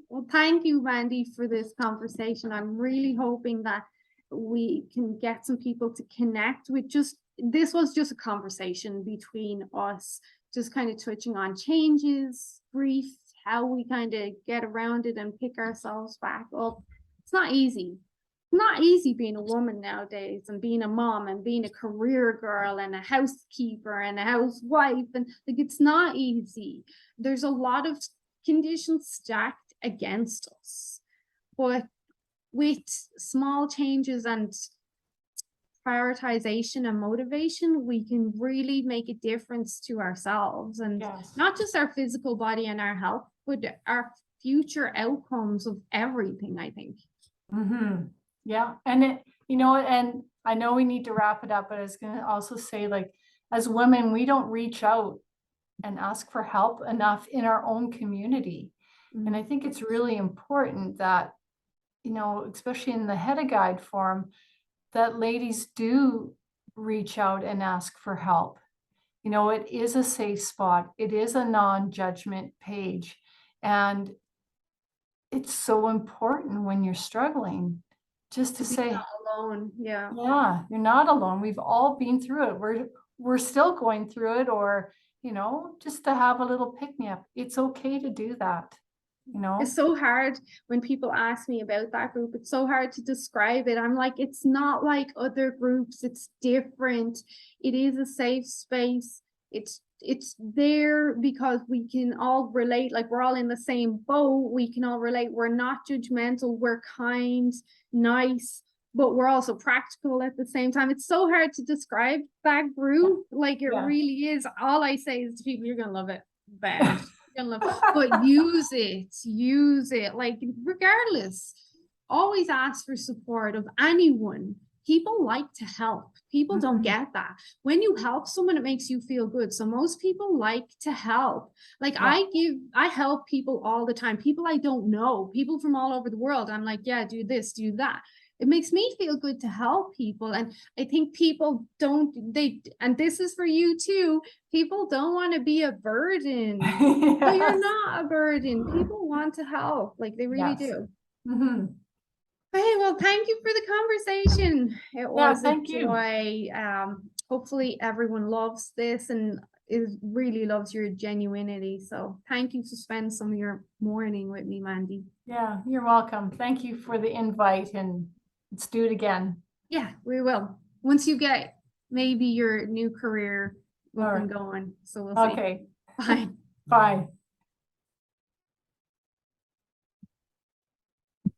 Well, thank you, Mandy, for this conversation. I'm really hoping that we can get some people to connect with this was just a conversation between us, just kind of touching on changes, grief, how we kind of get around it and pick ourselves back up. It's not easy. Not easy being a woman nowadays, and being a mom and being a career girl and a housekeeper and a housewife, and like, it's not easy. There's a lot of conditions stacked against us, but with small changes and prioritization and motivation, we can really make a difference to ourselves, and not just our physical body and our health, but our future outcomes of everything, I think. Yeah. And you know, and I know we need to wrap it up, but I was going to also say, like, as women, we don't reach out and ask for help enough in our own community. And I think it's really important that, you know, especially in the Hedda Guide forum, that ladies do reach out and ask for help. You know, it is a safe spot. It is a non-judgment page. And it's so important when you're struggling just to say alone. Yeah. Yeah, you're not alone. We've all been through it. We're still going through it, or, just to have a little pick me up. It's okay to do that, It's so hard when people ask me about that group. It's so hard to describe it. I'm like, it's not like other groups. It's different. It is a safe space. It's there because we can all relate. Like, we're all in the same boat. We can all relate. We're not judgmental. We're kind, nice, but we're also practical at the same time. It's so hard to describe that group. Like, it Yeah. really is. All I say is to people, you're gonna love it. Bad. But use it, like, regardless. Always ask for support of anyone. People like to help. People don't get that. When you help someone, it makes you feel good. So most people like to help. Like, Yeah. I help people all the time. People I don't know, people from all over the world. I'm like, yeah, do this, do that. It makes me feel good to help people. And I think people don't, and this is for you too, people don't want to be a burden. But you're Yes. not a burden. People want to help, like, they really Yes. do. Mhm. Okay, well, thank you for the conversation. It was a Thank you. joy. Hopefully everyone loves this and really loves your genuinity. So thank you to spend some of your morning with me, Mandy. Yeah, you're welcome. Thank you for the invite, and let's do it again. Yeah, we will. Once you get maybe your new career up All and right. going. So we'll see. Okay. Bye. Bye.